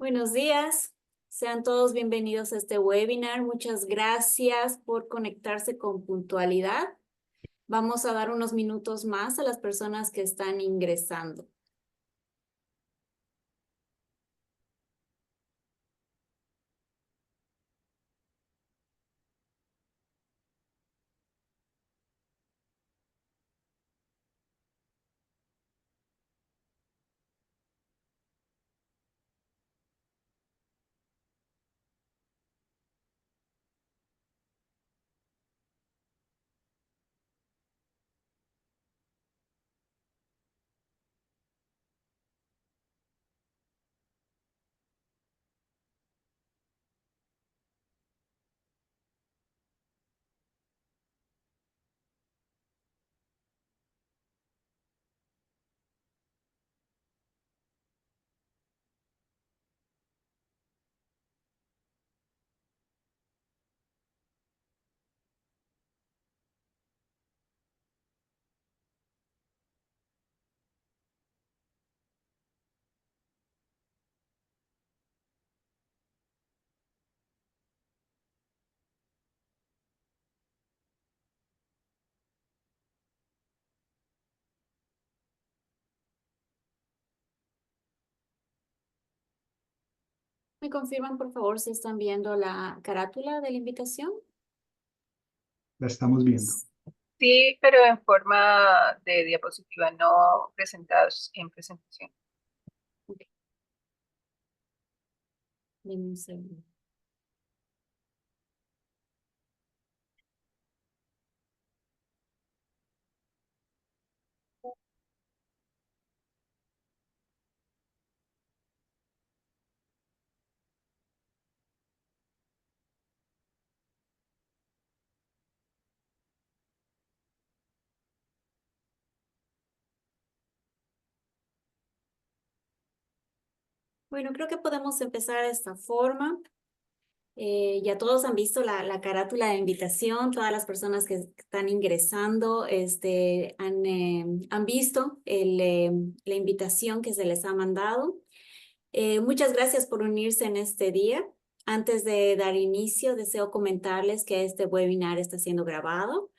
Buenos días, sean todos bienvenidos a este webinar. Muchas gracias por conectarse con puntualidad. Vamos a dar unos minutos más a las personas que están ingresando. ¿Me confirman, por favor, si están viendo la carátula de la invitación? La estamos viendo. Sí, pero en forma de diapositiva, no presentados en presentación. Ok. Denme un segundo. Bueno, creo que podemos empezar de esta forma. Ya todos han visto la carátula de invitación, todas las personas que están ingresando han visto la invitación que se les ha mandado. Muchas gracias por unirse en este día. Antes de dar inicio, deseo comentarles que este webinar está siendo grabado.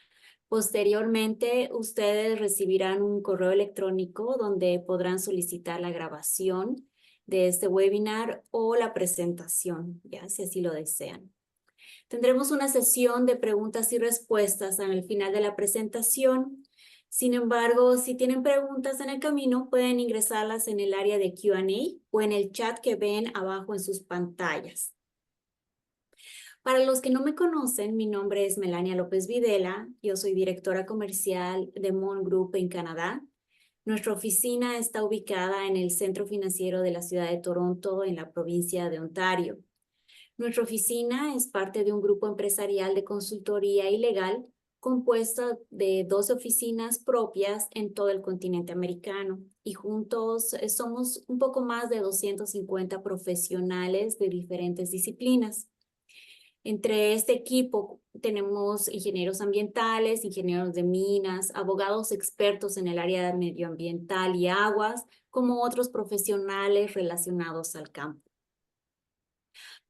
Posteriormente, ustedes recibirán un correo electrónico donde podrán solicitar la grabación de este webinar o la presentación, ya si así lo desean. Tendremos una sesión de preguntas y respuestas al final de la presentación. Sin embargo, si tienen preguntas en el camino, pueden ingresarlas en el área de Q&A o en el chat que ven abajo en sus pantallas. Para los que no me conocen, mi nombre es Melania López Videla. Yo soy directora comercial de Mon Group en Canadá. Nuestra oficina está ubicada en el centro financiero de la ciudad de Toronto, en la provincia de Ontario. Nuestra oficina es parte de un grupo empresarial de consultoría y legal compuesta de 12 oficinas propias en todo el continente americano y juntos somos un poco más de 250 profesionales de diferentes disciplinas. Entre este equipo tenemos ingenieros ambientales, ingenieros de minas, abogados expertos en el área medioambiental y aguas, como otros profesionales relacionados al campo.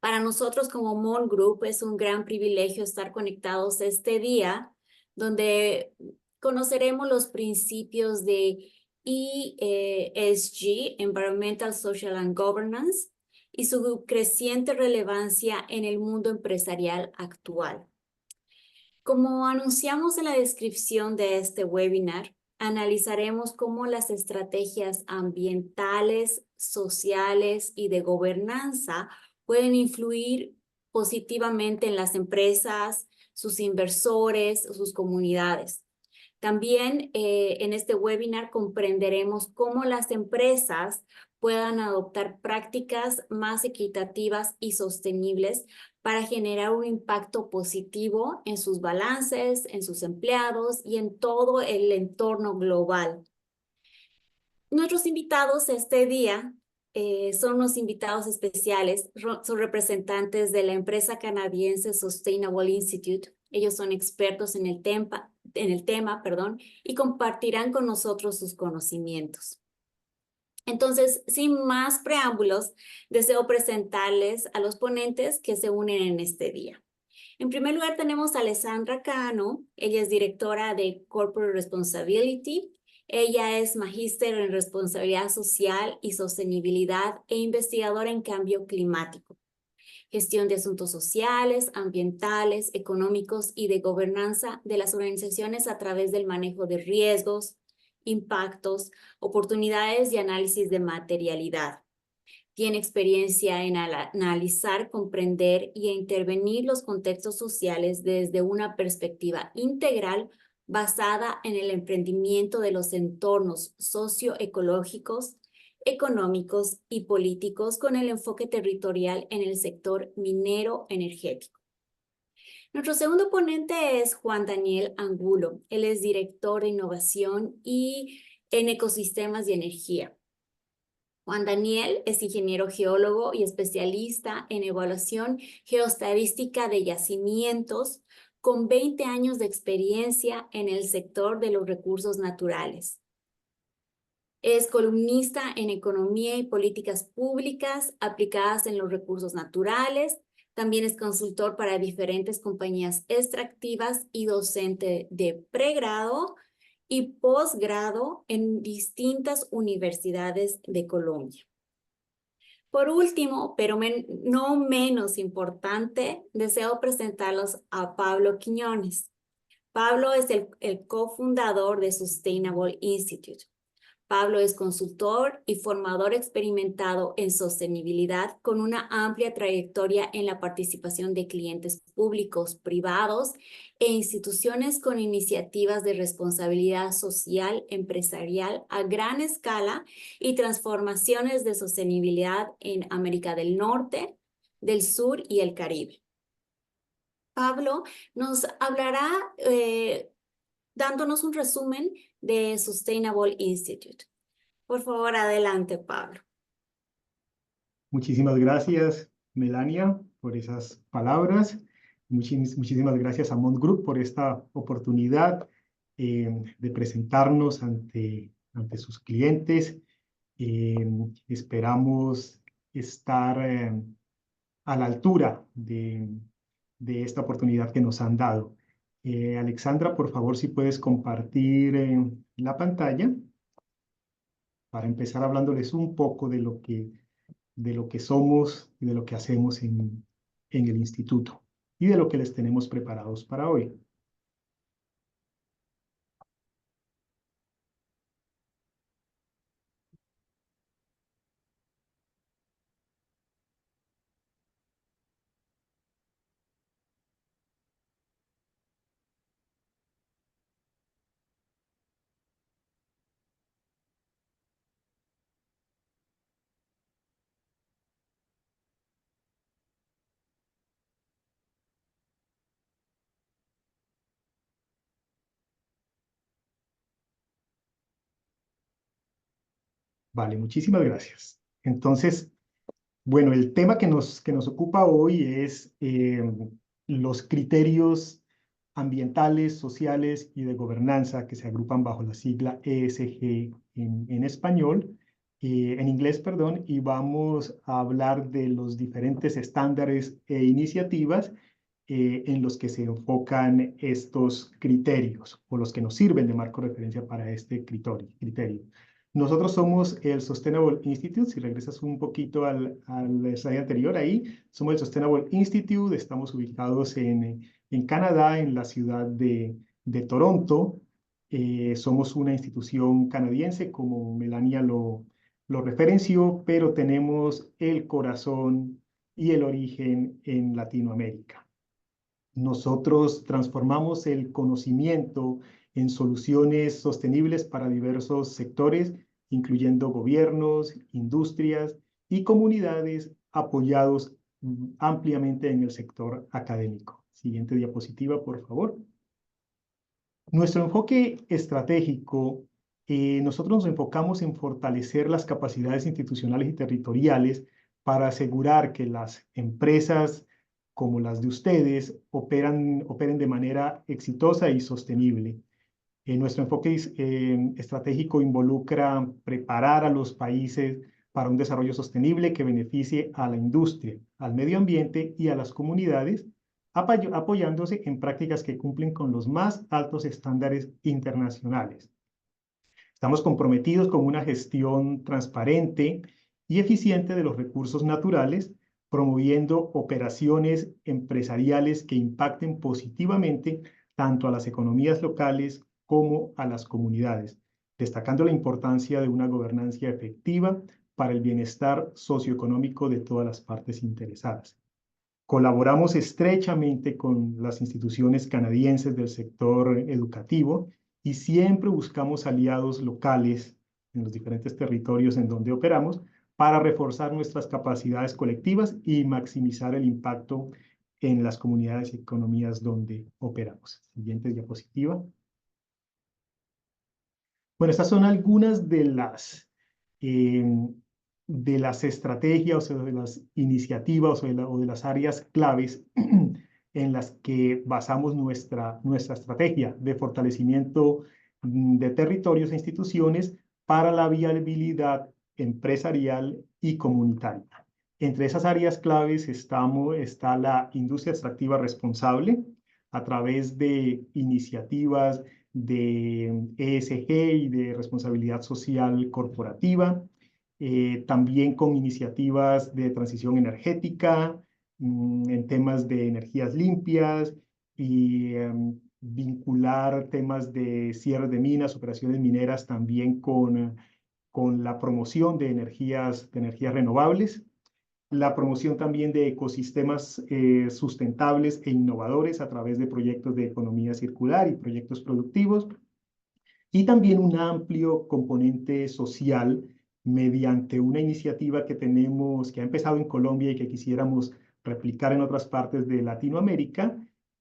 Para nosotros como Mon Group es un gran privilegio estar conectados este día, donde conoceremos los principios de ESG, Environmental, Social and Governance, y su creciente relevancia en el mundo empresarial actual. Como anunciamos en la descripción de este webinar, analizaremos cómo las estrategias ambientales, sociales y de gobernanza pueden influir positivamente en las empresas, sus inversores, sus comunidades. También en este webinar comprenderemos cómo las empresas puedan adoptar prácticas más equitativas y sostenibles para generar un impacto positivo en sus balances, en sus empleados y en todo el entorno global. Nuestros invitados este día son unos invitados especiales, son representantes de la empresa canadiense Sustainable Institute. Ellos son expertos en el tema, y compartirán con nosotros sus conocimientos. Entonces, sin más preámbulos, deseo presentarles a los ponentes que se unen en este día. En primer lugar, tenemos a Alessandra Cano. Ella es directora de Corporate Responsibility. Ella es magíster en responsabilidad social y sostenibilidad e investigadora en cambio climático, gestión de asuntos sociales, ambientales, económicos y de gobernanza de las organizaciones a través del manejo de riesgos, impactos, oportunidades y análisis de materialidad. Tiene experiencia en analizar, comprender y intervenir los contextos sociales desde una perspectiva integral basada en el emprendimiento de los entornos socioecológicos, económicos y políticos con el enfoque territorial en el sector minero energético. Nuestro segundo ponente es Juan Daniel Angulo. Él es director de innovación y en ecosistemas y energía. Juan Daniel es ingeniero geólogo y especialista en evaluación geoestadística de yacimientos con 20 años de experiencia en el sector de los recursos naturales. Es columnista en economía y políticas públicas aplicadas en los recursos naturales. También es consultor para diferentes compañías extractivas y docente de pregrado y posgrado en distintas universidades de Colombia. Por último, pero no menos importante, deseo presentarlos a Pablo Quiñones. Pablo es el cofundador de Sustainable Institute. Pablo es consultor y formador experimentado en sostenibilidad con una amplia trayectoria en la participación de clientes públicos, privados e instituciones con iniciativas de responsabilidad social empresarial a gran escala y transformaciones de sostenibilidad en América del Norte, del Sur y el Caribe. Pablo nos hablará dándonos un resumen de Sustainable Institute. Por favor, adelante, Pablo. Muchísimas gracias, Melania, por esas palabras. Muchísimas gracias a Mont Group por esta oportunidad de presentarnos ante sus clientes. Esperamos estar a la altura de esta oportunidad que nos han dado. Alexandra, por favor, si puedes compartir la pantalla para empezar hablándoles un poco de lo que somos y de lo que hacemos en el instituto y de lo que les tenemos preparados para hoy. Vale, muchísimas gracias. Entonces, bueno, el tema que nos ocupa hoy es los criterios ambientales, sociales y de gobernanza que se agrupan bajo la sigla ESG en español, en inglés, perdón, y vamos a hablar de los diferentes estándares e iniciativas en los que se enfocan estos criterios o los que nos sirven de marco de referencia para este criterio. Nosotros somos el Sustainable Institute. Si regresas un poquito al slide anterior ahí, somos el Sustainable Institute. Estamos ubicados en Canadá, en la ciudad de Toronto. Somos una institución canadiense, como Melania lo referenció, pero tenemos el corazón y el origen en Latinoamérica. Nosotros transformamos el conocimiento en soluciones sostenibles para diversos sectores, incluyendo gobiernos, industrias y comunidades apoyados ampliamente en el sector académico. Siguiente diapositiva, por favor. Nuestro enfoque estratégico, nosotros nos enfocamos en fortalecer las capacidades institucionales y territoriales para asegurar que las empresas como las de ustedes operen de manera exitosa y sostenible. Nuestro enfoque estratégico involucra preparar a los países para un desarrollo sostenible que beneficie a la industria, al medio ambiente y a las comunidades, apoyándose en prácticas que cumplen con los más altos estándares internacionales. Estamos comprometidos con una gestión transparente y eficiente de los recursos naturales, promoviendo operaciones empresariales que impacten positivamente tanto a las economías locales como a las comunidades, destacando la importancia de una gobernanza efectiva para el bienestar socioeconómico de todas las partes interesadas. Colaboramos estrechamente con las instituciones canadienses del sector educativo y siempre buscamos aliados locales en los diferentes territorios en donde operamos para reforzar nuestras capacidades colectivas y maximizar el impacto en las comunidades y economías donde operamos. Siguiente diapositiva. Bueno, estas son algunas de las estrategias o de las iniciativas o de las áreas claves en las que basamos nuestra estrategia de fortalecimiento de territorios e instituciones para la viabilidad empresarial y comunitaria. Entre esas áreas claves está la industria extractiva responsable a través de iniciativas de ESG y de responsabilidad social corporativa, también con iniciativas de transición energética, en temas de energías limpias y vincular temas de cierre de minas, operaciones mineras también con la promoción de energías renovables, la promoción también de ecosistemas sustentables e innovadores a través de proyectos de economía circular y proyectos productivos, y también un amplio componente social mediante una iniciativa que tenemos, que ha empezado en Colombia y que quisiéramos replicar en otras partes de Latinoamérica,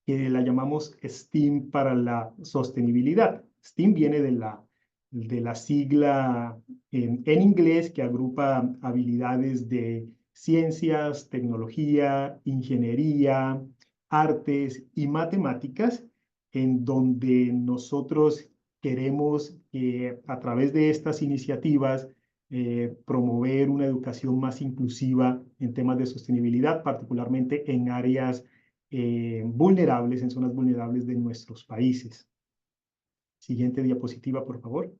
que la llamamos STEAM para la sostenibilidad. STEAM viene de la sigla en inglés que agrupa habilidades de ciencias, tecnología, ingeniería, artes y matemáticas, en donde nosotros queremos a través de estas iniciativas promover una educación más inclusiva en temas de sostenibilidad, particularmente en áreas vulnerables, en zonas vulnerables de nuestros países. Siguiente diapositiva, por favor.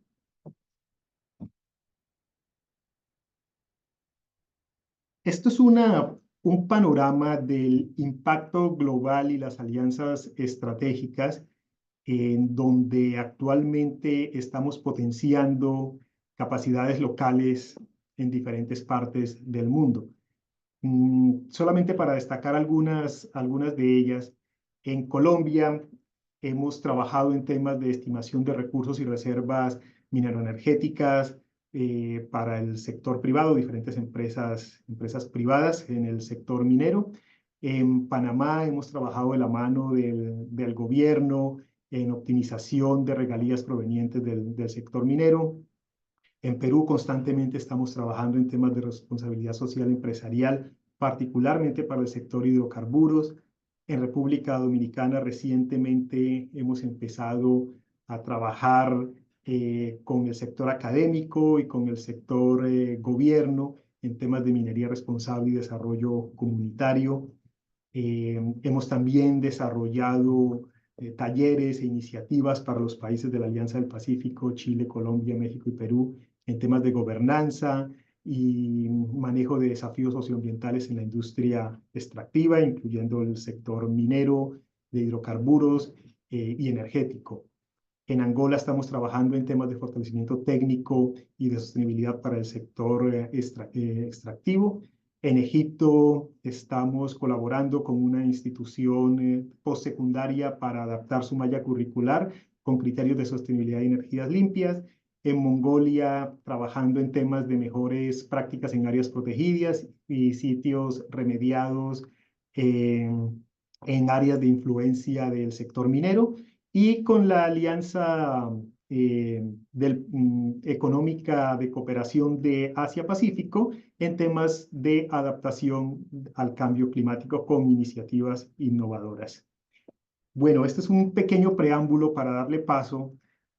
Esto es un panorama del impacto global y las alianzas estratégicas en donde actualmente estamos potenciando capacidades locales en diferentes partes del mundo. Solamente para destacar algunas de ellas, en Colombia hemos trabajado en temas de estimación de recursos y reservas mineroenergéticas para el sector privado, diferentes empresas privadas en el sector minero. En Panamá hemos trabajado de la mano del gobierno en optimización de regalías provenientes del sector minero. En Perú constantemente estamos trabajando en temas de responsabilidad social empresarial, particularmente para el sector hidrocarburos. En República Dominicana recientemente hemos empezado a trabajar con el sector académico y con el sector gobierno en temas de minería responsable y desarrollo comunitario. Hemos también desarrollado talleres e iniciativas para los países de la Alianza del Pacífico, Chile, Colombia, México y Perú, en temas de gobernanza y manejo de desafíos socioambientales en la industria extractiva, incluyendo el sector minero, de hidrocarburos y energético. En Angola estamos trabajando en temas de fortalecimiento técnico y de sostenibilidad para el sector extractivo. En Egipto estamos colaborando con una institución postsecundaria para adaptar su malla curricular con criterios de sostenibilidad y energías limpias. En Mongolia, trabajando en temas de mejores prácticas en áreas protegidas y sitios remediados en áreas de influencia del sector minero. Y con la Alianza Económica de Cooperación de Asia-Pacífico en temas de adaptación al cambio climático con iniciativas innovadoras. Bueno, este es un pequeño preámbulo para darle paso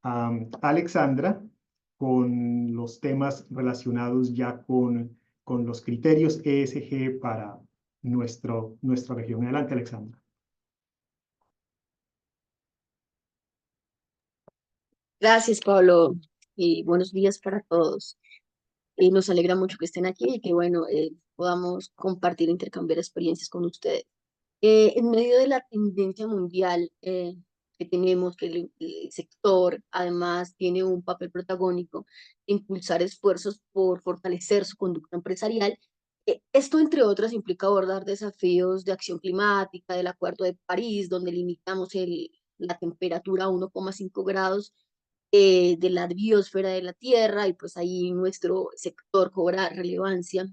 a Alexandra con los temas relacionados ya con los criterios ESG para nuestra región. Adelante, Alexandra. Gracias, Pablo, y buenos días para todos. Nos alegra mucho que estén aquí y que, bueno, podamos compartir e intercambiar experiencias con ustedes. En medio de la tendencia mundial que tenemos, que el sector además tiene un papel protagónico de impulsar esfuerzos por fortalecer su conducta empresarial, esto, entre otras, implica abordar desafíos de acción climática, del Acuerdo de París, donde limitamos la temperatura a 1,5 grados de la biosfera de la Tierra, y pues ahí nuestro sector cobra relevancia.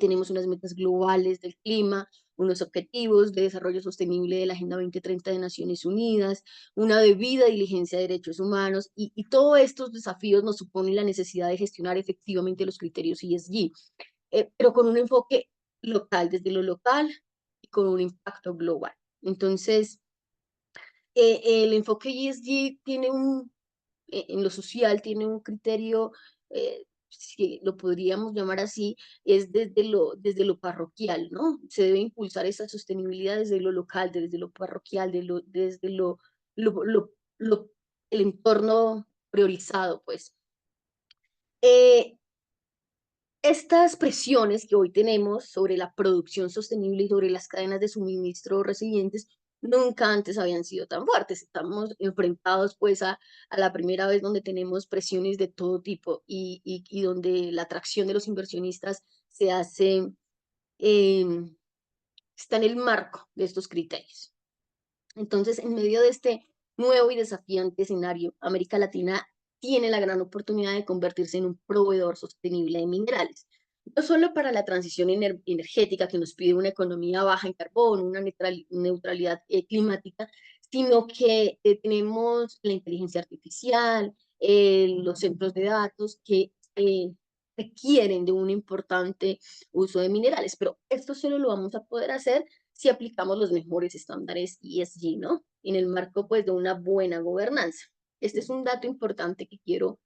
Tenemos unas metas globales del clima, unos objetivos de desarrollo sostenible de la Agenda 2030 de Naciones Unidas, una debida diligencia de derechos humanos, y todos estos desafíos nos suponen la necesidad de gestionar efectivamente los criterios ESG, pero con un enfoque local, desde lo local y con un impacto global. Entonces, el enfoque ESG tiene en lo social tiene un criterio, si lo podríamos llamar así, es desde lo parroquial, ¿no? Se debe impulsar esa sostenibilidad desde lo local, desde lo parroquial, desde lo, lo- lo- el entorno priorizado, pues. Eh, Estas presiones que hoy tenemos sobre la producción sostenible y sobre las cadenas de suministro resilientes nunca antes habían sido tan fuertes. Estamos enfrentados pues a la primera vez donde tenemos presiones de todo tipo y donde la atracción de los inversionistas se hace, eh, está en el marco de estos criterios. Entonces, en medio de este nuevo y desafiante escenario, América Latina tiene la gran oportunidad de convertirse en un proveedor sostenible de minerales, no solo para la transición energética que nos pide una economía baja en carbono, una neutralidad climática, sino que tenemos la inteligencia artificial, los centros de datos que requieren de un importante uso de minerales, pero esto solo lo vamos a poder hacer si aplicamos los mejores estándares ESG, ¿no? En el marco, pues, de una buena gobernanza. Este es un dato importante que quiero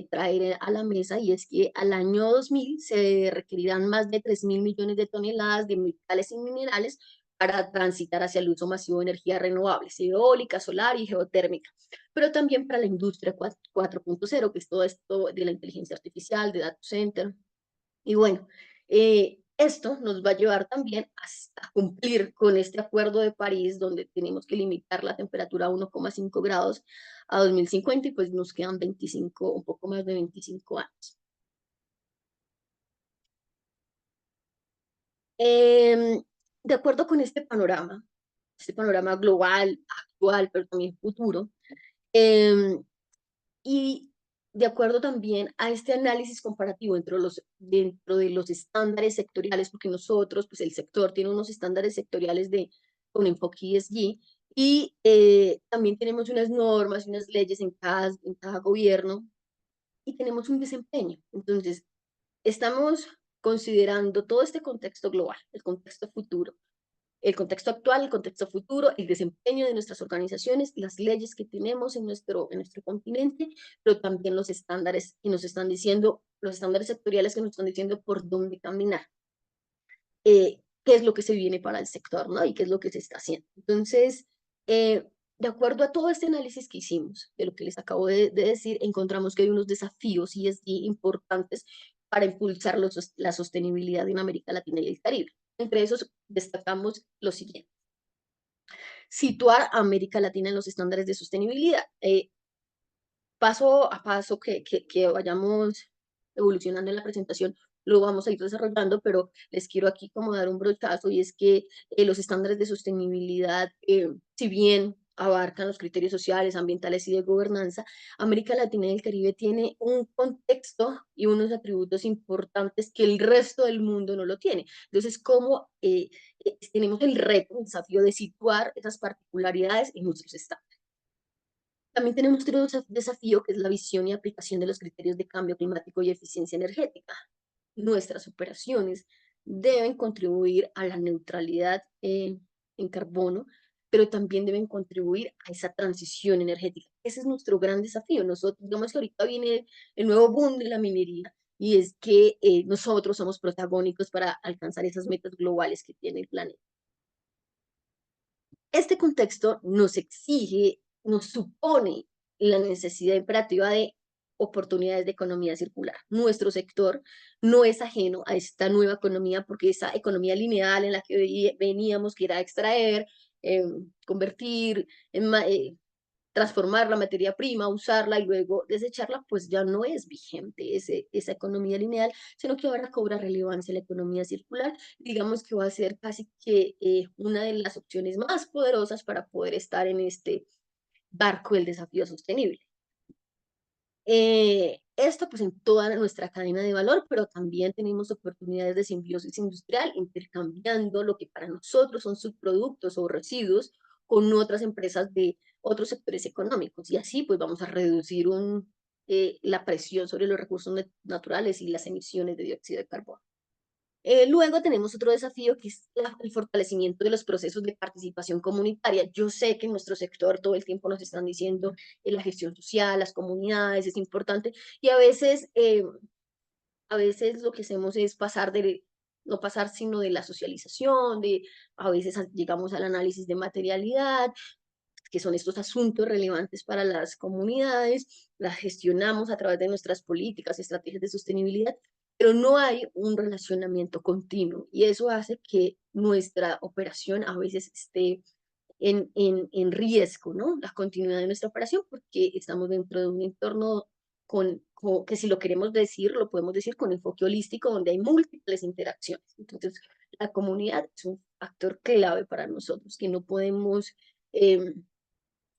traer a la mesa, y es que al año 2000 se requerirán más de 3.000 millones de toneladas de metales y minerales para transitar hacia el uso masivo de energías renovables, eólica, solar y geotérmica, pero también para la industria 4.0, que es todo esto de la inteligencia artificial, de data center. Y bueno, esto nos va a llevar también a cumplir con este acuerdo de París, donde tenemos que limitar la temperatura a 1,5 grados a 2050, y pues nos quedan 25, un poco más de 25 años. De acuerdo con este panorama global, actual, pero también futuro, y de acuerdo también a este análisis comparativo dentro de los estándares sectoriales, porque nosotros, pues el sector tiene unos estándares sectoriales con enfoque ESG, y también tenemos unas normas y unas leyes en cada gobierno, y tenemos un desempeño. Entonces, estamos considerando todo este contexto global, el contexto futuro, el contexto actual, el contexto futuro, el desempeño de nuestras organizaciones, las leyes que tenemos en nuestro continente, pero también los estándares que nos están diciendo, los estándares sectoriales que nos están diciendo por dónde caminar, qué es lo que se viene para el sector, ¿no? Y qué es lo que se está haciendo. Entonces, de acuerdo a todo este análisis que hicimos, de lo que les acabo de decir, encontramos que hay unos desafíos ESG importantes para impulsar la sostenibilidad en América Latina y el Caribe. Entre esos destacamos lo siguiente: situar a América Latina en los estándares de sostenibilidad. Paso a paso que vayamos evolucionando en la presentación, lo vamos a ir desarrollando, pero les quiero aquí como dar un brochazo, y es que los estándares de sostenibilidad, si bien abarcan los criterios sociales, ambientales y de gobernanza, América Latina y el Caribe tiene un contexto y unos atributos importantes que el resto del mundo no lo tiene. Entonces, ¿cómo tenemos el reto, el desafío de situar esas particularidades en nuestros estados? También tenemos otro desafío, que es la visión y aplicación de los criterios de cambio climático y eficiencia energética. Nuestras operaciones deben contribuir a la neutralidad en carbono, pero también deben contribuir a esa transición energética. Ese es nuestro gran desafío. Nosotros, digamos que ahorita viene el nuevo boom de la minería, y es que nosotros somos protagónicos para alcanzar esas metas globales que tiene el planeta. Este contexto nos exige, nos supone la necesidad imperativa de oportunidades de economía circular. Nuestro sector no es ajeno a esta nueva economía, porque esa economía lineal en la que veníamos, que era extraer, convertir, transformar la materia prima, usarla y luego desecharla, pues ya no es vigente esa economía lineal, sino que ahora cobra relevancia la economía circular. Digamos que va a ser casi que una de las opciones más poderosas para poder estar en este barco del desafío sostenible. Esto pues en toda nuestra cadena de valor, pero también tenemos oportunidades de simbiosis industrial, intercambiando lo que para nosotros son subproductos o residuos con otras empresas de otros sectores económicos. Y así pues vamos a reducir la presión sobre los recursos naturales y las emisiones de dióxido de carbono. Luego tenemos otro desafío que es el fortalecimiento de los procesos de participación comunitaria. Yo sé que en nuestro sector todo el tiempo nos están diciendo la gestión social, las comunidades, es importante, y a veces lo que hacemos es no pasar sino de la socialización, a veces llegamos al análisis de materialidad, que son estos asuntos relevantes para las comunidades, las gestionamos a través de nuestras políticas, estrategias de sostenibilidad, pero no hay un relacionamiento continuo y eso hace que nuestra operación a veces esté en riesgo, ¿no? La continuidad de nuestra operación, porque estamos dentro de un entorno que si lo queremos decir, lo podemos decir con enfoque holístico, donde hay múltiples interacciones. Entonces, la comunidad es un factor clave para nosotros, que no podemos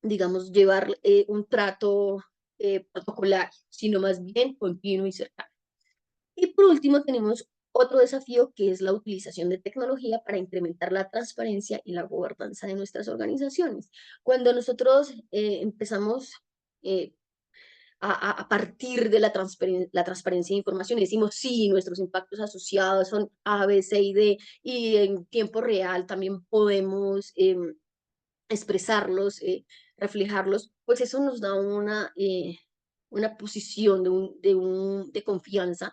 digamos, llevar un trato protocolario, sino más bien continuo y cercano. Y por último, tenemos otro desafío que es la utilización de tecnología para incrementar la transparencia y la gobernanza de nuestras organizaciones. Cuando nosotros empezamos a partir de la transparencia de información y decimos, sí, nuestros impactos asociados son A, B, C y D, y en tiempo real también podemos expresarlos, reflejarlos, pues eso nos da una posición de confianza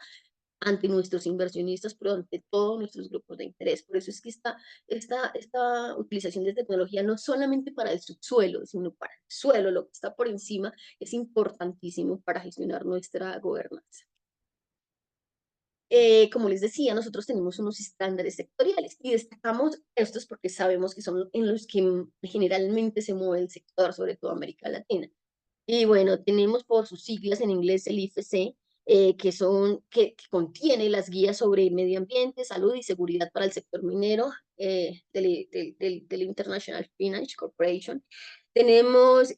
ante nuestros inversionistas, pero ante todos nuestros grupos de interés. Por eso es que esta utilización de tecnología no solamente para el subsuelo, sino para el suelo, lo que está por encima, es importantísimo para gestionar nuestra gobernanza. Como les decía, nosotros tenemos unos estándares sectoriales y destacamos estos porque sabemos que son en los que generalmente se mueve el sector, sobre todo América Latina. Y bueno, tenemos por sus siglas en inglés el IFC, que contiene las guías sobre medio ambiente, salud y seguridad para el sector minero del International Finance Corporation. Tenemos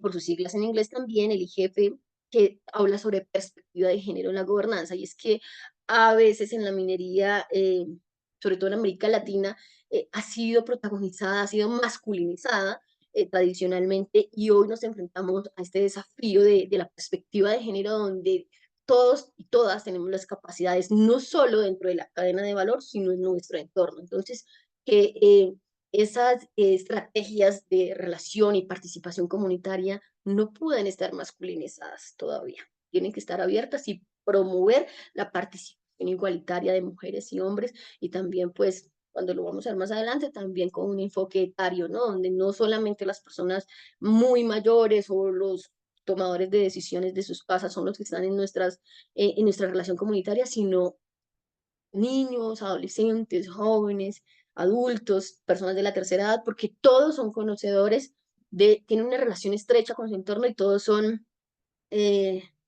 por sus siglas en inglés también el IGF, que habla sobre perspectiva de género en la gobernanza, y es que a veces en la minería, sobre todo en América Latina, ha sido protagonizada, ha sido masculinizada tradicionalmente, y hoy nos enfrentamos a este desafío de la perspectiva de género, donde todos y todas tenemos las capacidades, no solo dentro de la cadena de valor, sino en nuestro entorno. Entonces, que esas estrategias de relación y participación comunitaria no pueden estar masculinizadas todavía. Tienen que estar abiertas y promover la participación igualitaria de mujeres y hombres, y también pues cuando lo vamos a ver más adelante, también con un enfoque etario, ¿no? Donde no solamente las personas muy mayores o los tomadores de decisiones de sus casas son los que están en nuestra relación comunitaria, sino niños, adolescentes, jóvenes, adultos, personas de la tercera edad, porque todos son conocedores tienen una relación estrecha con su entorno y todos son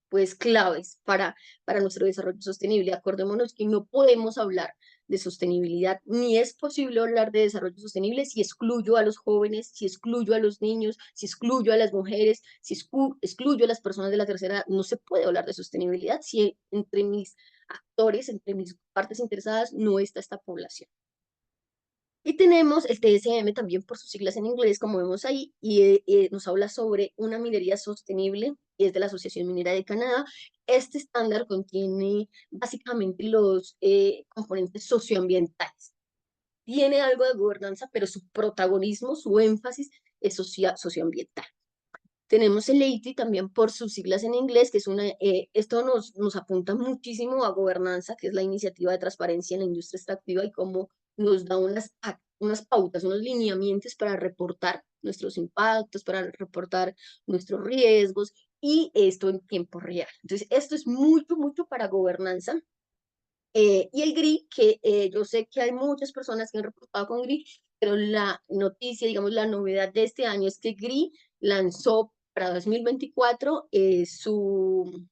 pues claves para nuestro desarrollo sostenible. Acordémonos que no podemos hablar de sostenibilidad, ni es posible hablar de desarrollo sostenible si excluyo a los jóvenes, si excluyo a los niños, si excluyo a las mujeres, si excluyo a las personas de la tercera edad. No se puede hablar de sostenibilidad si entre mis actores, entre mis partes interesadas, no está esta población. Y tenemos el TSM también por sus siglas en inglés, como vemos ahí, y nos habla sobre una minería sostenible, y es de la Asociación Minera de Canadá. Este estándar contiene básicamente los componentes socioambientales. tiene algo de gobernanza, pero su protagonismo, su énfasis es socioambiental. Tenemos el EITI también por sus siglas en inglés, que es esto nos apunta muchísimo a gobernanza, que es la iniciativa de transparencia en la industria extractiva y cómo nos da unas pautas, unos lineamientos para reportar nuestros impactos, para reportar nuestros riesgos y esto en tiempo real. Entonces, esto es mucho, mucho para gobernanza. Y el GRI, que yo sé que hay muchas personas que han reportado con GRI, pero la noticia, digamos, la novedad de este año es que GRI lanzó para 2024 su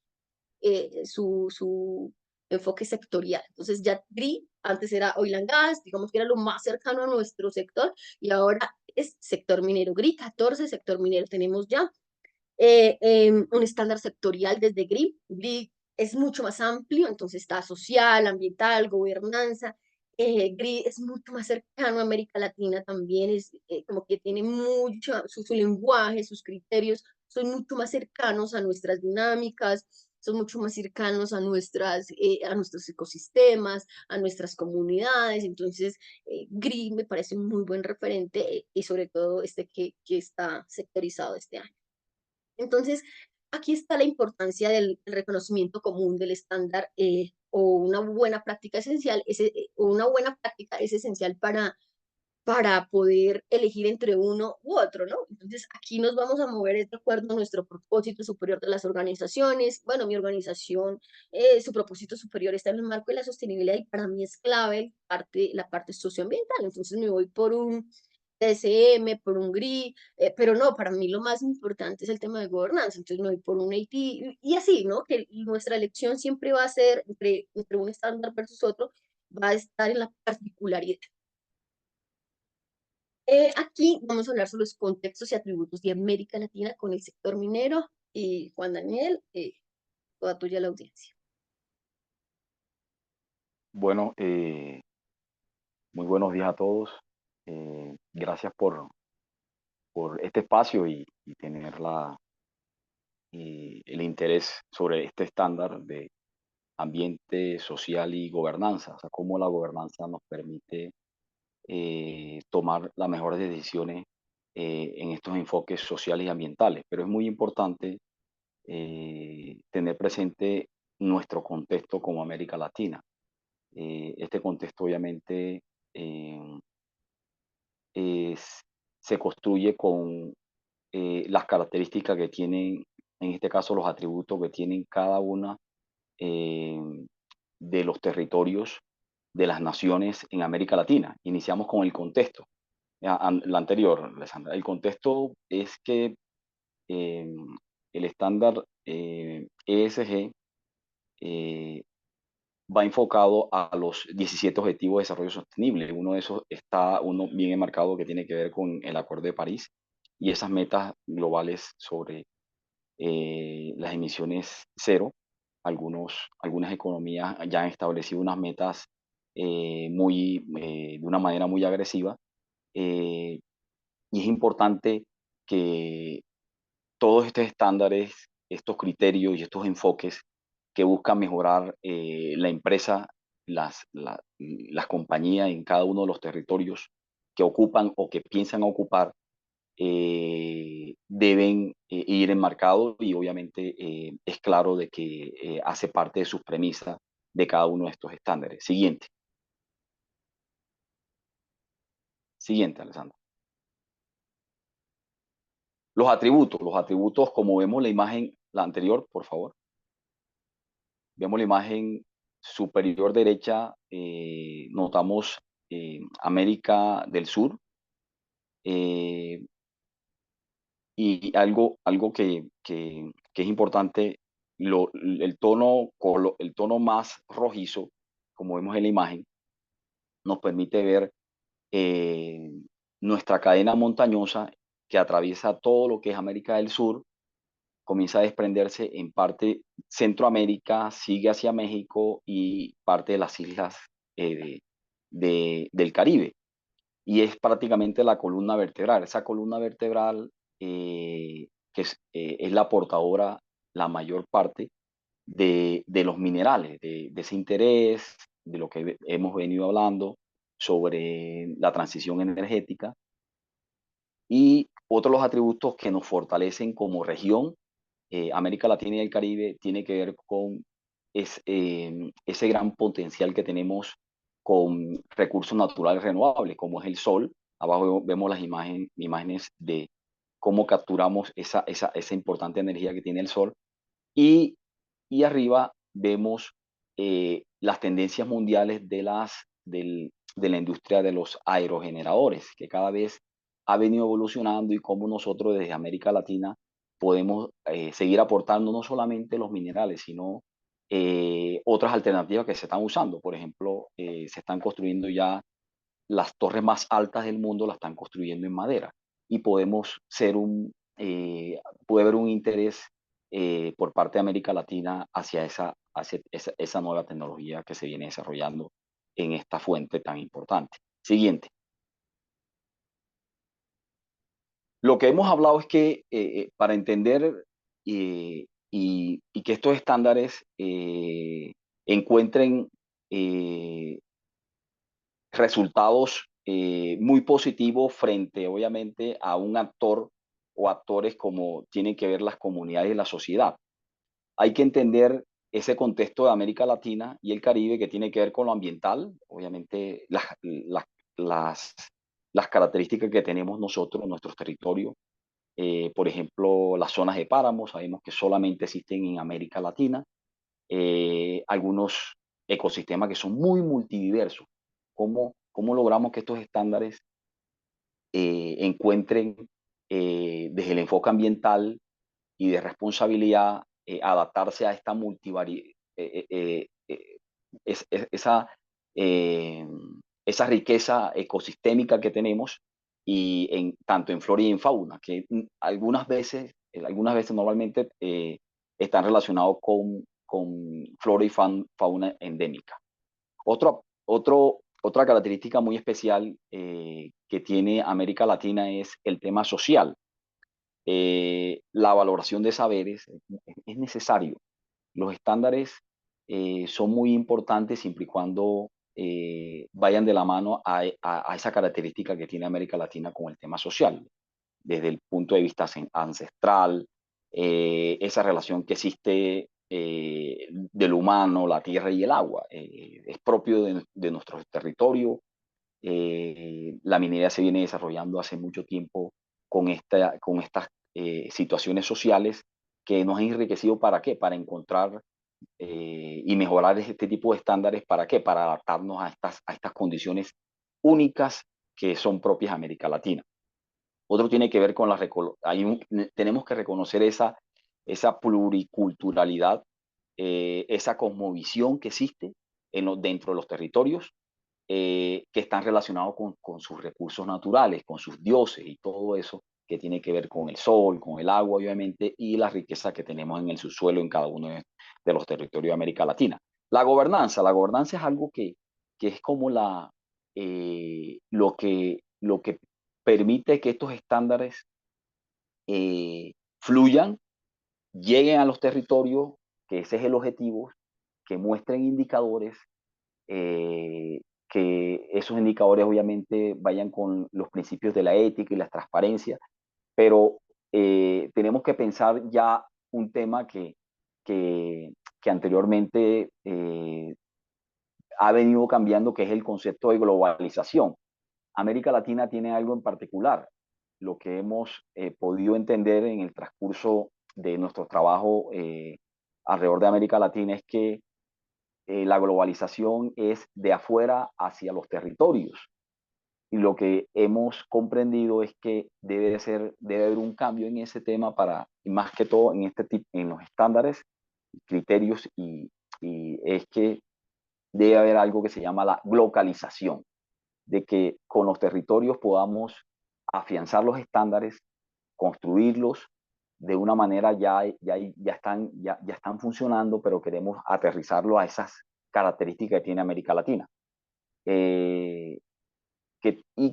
enfoque sectorial. Entonces ya GRI antes era oil and gas, digamos que era lo más cercano a nuestro sector, y ahora es sector minero. GRI 14, sector minero. Tenemos ya un estándar sectorial desde GRI. GRI es mucho más amplio, entonces está social, ambiental, gobernanza. GRI es mucho más cercano a América Latina también, es como que tiene mucho, su lenguaje, sus criterios son mucho más cercanos a nuestras dinámicas, son mucho más cercanos a nuestros ecosistemas, a nuestras comunidades. Entonces, GRI me parece un muy buen referente y sobre todo que está sectorizado este año. Entonces, aquí está la importancia del reconocimiento común del estándar o una buena práctica esencial, o una buena práctica es esencial para poder elegir entre uno u otro, ¿no? Entonces, aquí nos vamos a mover de acuerdo a nuestro propósito superior de las organizaciones. Bueno, mi organización, su propósito superior está en el marco de la sostenibilidad y para mí es clave la parte socioambiental. Entonces, me voy por un TSM, por un GRI, pero no, para mí lo más importante es el tema de gobernanza, entonces me voy por un AT y así, ¿no? Que nuestra elección siempre va a ser entre un estándar versus otro, va a estar en la particularidad. Aquí vamos a hablar sobre los contextos y atributos de América Latina con el sector minero y Juan Daniel, toda tuya la audiencia. Bueno, muy buenos días a todos. Gracias por este espacio y tener el interés sobre este estándar de ambiente social y gobernanza, o sea, cómo la gobernanza nos permite tomar las mejores decisiones en estos enfoques sociales y ambientales. Pero es muy importante tener presente nuestro contexto como América Latina. Este contexto obviamente se construye con las características que tienen, en este caso los atributos que tienen cada una eh, de los territorios de las naciones en América Latina. Iniciamos con el contexto. La anterior, Alessandra. El contexto es que eh, el estándar ESG va enfocado a los 17 Objetivos de Desarrollo Sostenible. Uno de esos está uno bien enmarcado que tiene que ver con el Acuerdo de París y esas metas globales sobre las emisiones cero. Algunas economías ya han establecido unas metas de una manera muy agresiva y es importante que todos estos estándares, estos criterios y estos enfoques que buscan mejorar la empresa, las compañías en cada uno de los territorios que ocupan o que piensan ocupar, deben ir enmarcados y obviamente es claro de que hace parte de sus premisas de cada uno de estos estándares. Siguiente, Alessandro. Los atributos, como vemos la imagen, la anterior, por favor. Vemos la imagen superior derecha, notamos América del Sur, y algo que es importante, el tono más rojizo, como vemos en la imagen, nos permite ver nuestra cadena montañosa que atraviesa todo lo que es América del Sur, comienza a desprenderse en parte Centroamérica, sigue hacia México y parte de las islas del Caribe. Y es prácticamente la columna vertebral. Esa columna vertebral que es la portadora, la mayor parte de los minerales, de ese interés, de lo que hemos venido hablando sobre la transición energética. Y otro de los atributos que nos fortalecen como región, América Latina y el Caribe, tiene que ver con ese gran potencial que tenemos con recursos naturales renovables, como es el sol. Abajo vemos las imágenes de cómo capturamos esa importante energía que tiene el sol. Y arriba vemos las tendencias mundiales de la industria de los aerogeneradores, que cada vez ha venido evolucionando, y cómo nosotros desde América Latina podemos seguir aportando no solamente los minerales, sino otras alternativas que se están usando. Por ejemplo, se están construyendo ya las torres más altas del mundo, las están construyendo en madera, y podemos puede haber un interés por parte de América Latina hacia esa nueva tecnología que se viene desarrollando en esta fuente tan importante. Siguiente. Lo que hemos hablado es que para entender y que estos estándares encuentren resultados muy positivos frente, obviamente, a un actor o actores como tienen que ver las comunidades y la sociedad. Hay que entender ese contexto de América Latina y el Caribe, que tiene que ver con lo ambiental, obviamente las características que tenemos nosotros, nuestros territorios. Por ejemplo, las zonas de páramo, sabemos que solamente existen en América Latina. Algunos ecosistemas que son muy multidiversos. ¿Cómo logramos que estos estándares encuentren desde el enfoque ambiental y de responsabilidad adaptarse a esta esa riqueza ecosistémica que tenemos, y tanto en flora y en fauna, que algunas veces normalmente están relacionados con flora y fauna endémica. Otra característica muy especial que tiene América Latina es el tema social. La valoración de saberes es necesario. Los estándares son muy importantes siempre y cuando vayan de la mano a esa característica que tiene América Latina con el tema social, desde el punto de vista ancestral, esa relación que existe del humano, la tierra y el agua. Es propio de nuestro territorio. La minería se viene desarrollando hace mucho tiempo con estas situaciones sociales que nos han enriquecido. ¿Para qué? Para encontrar y mejorar este tipo de estándares. ¿Para qué? Para adaptarnos a estas condiciones únicas que son propias de América Latina. Otro tiene que ver con tenemos que reconocer esa pluriculturalidad, esa cosmovisión que existe dentro de los territorios, que están relacionados con sus recursos naturales, con sus dioses y todo eso que tiene que ver con el sol, con el agua, obviamente, y la riqueza que tenemos en el subsuelo en cada uno de los territorios de América Latina. La gobernanza es algo que es como lo que permite que estos estándares fluyan, lleguen a los territorios, que ese es el objetivo, que muestren indicadores, que esos indicadores obviamente vayan con los principios de la ética y la transparencia, pero tenemos que pensar ya un tema que anteriormente ha venido cambiando, que es el concepto de globalización. América Latina tiene algo en particular. Lo que hemos podido entender en el transcurso de nuestro trabajo alrededor de América Latina es que la globalización es de afuera hacia los territorios. Y lo que hemos comprendido es que debe haber un cambio en ese tema, y más que todo en los estándares, criterios, y es que debe haber algo que se llama la localización, de que con los territorios podamos afianzar los estándares, construirlos de una manera, ya están funcionando, pero queremos aterrizarlo a esas características que tiene América Latina. Y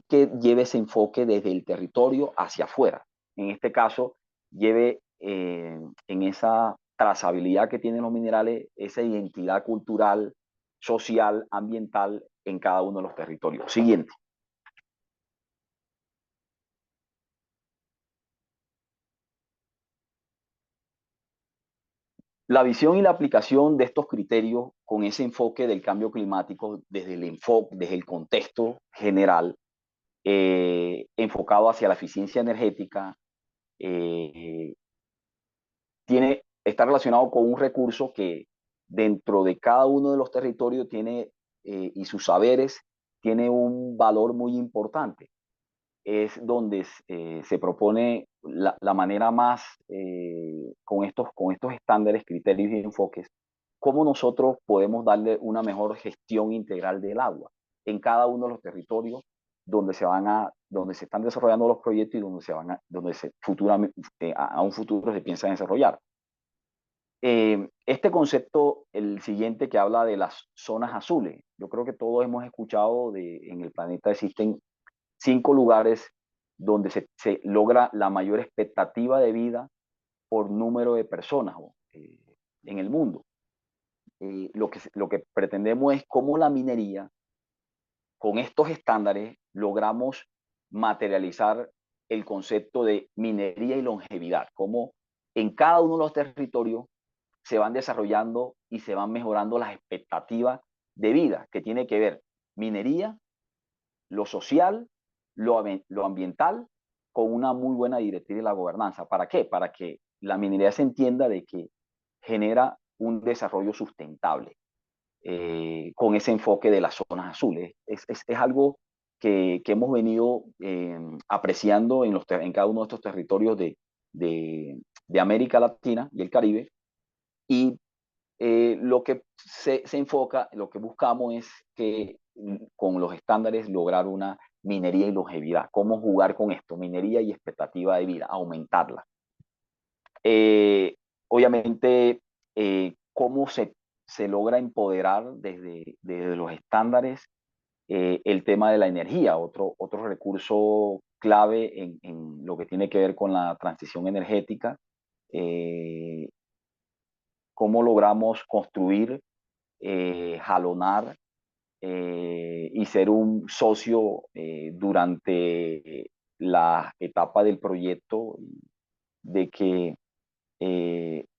que lleve ese enfoque desde el territorio hacia afuera. En este caso, lleve en esa trazabilidad que tienen los minerales, esa identidad cultural, social, ambiental, en cada uno de los territorios. Siguiente. La visión y la aplicación de estos criterios con ese enfoque del cambio climático desde desde el contexto general, enfocado hacia la eficiencia energética, está relacionado con un recurso que dentro de cada uno de los territorios tiene y sus saberes tiene un valor muy importante. Es donde se propone la manera más, con estos estándares, criterios y enfoques, cómo nosotros podemos darle una mejor gestión integral del agua en cada uno de los territorios donde se están desarrollando los proyectos y donde futuramente, a un futuro se piensa desarrollar. Este concepto, el siguiente que habla de las zonas azules, yo creo que todos hemos escuchado en el planeta existen 5 lugares donde se logra la mayor expectativa de vida por número de personas en el mundo. Lo que pretendemos es cómo la minería, con estos estándares, logramos materializar el concepto de minería y longevidad, cómo en cada uno de los territorios se van desarrollando y se van mejorando las expectativas de vida, que tiene que ver minería, lo social, lo ambiental, con una muy buena directriz de la gobernanza. ¿Para qué? Para que la minería se entienda de que genera un desarrollo sustentable, con ese enfoque de las zonas azules. Es algo que hemos venido apreciando en cada uno de estos territorios de América Latina y el Caribe. Y lo que se enfoca, lo que buscamos es que con los estándares lograr una minería y longevidad. ¿Cómo jugar con esto? Minería y expectativa de vida, aumentarla. Obviamente, cómo se logra empoderar desde los estándares el tema de la energía, otro recurso clave en lo que tiene que ver con la transición energética. Cómo logramos construir, jalonar y ser un socio durante la etapa del proyecto, de que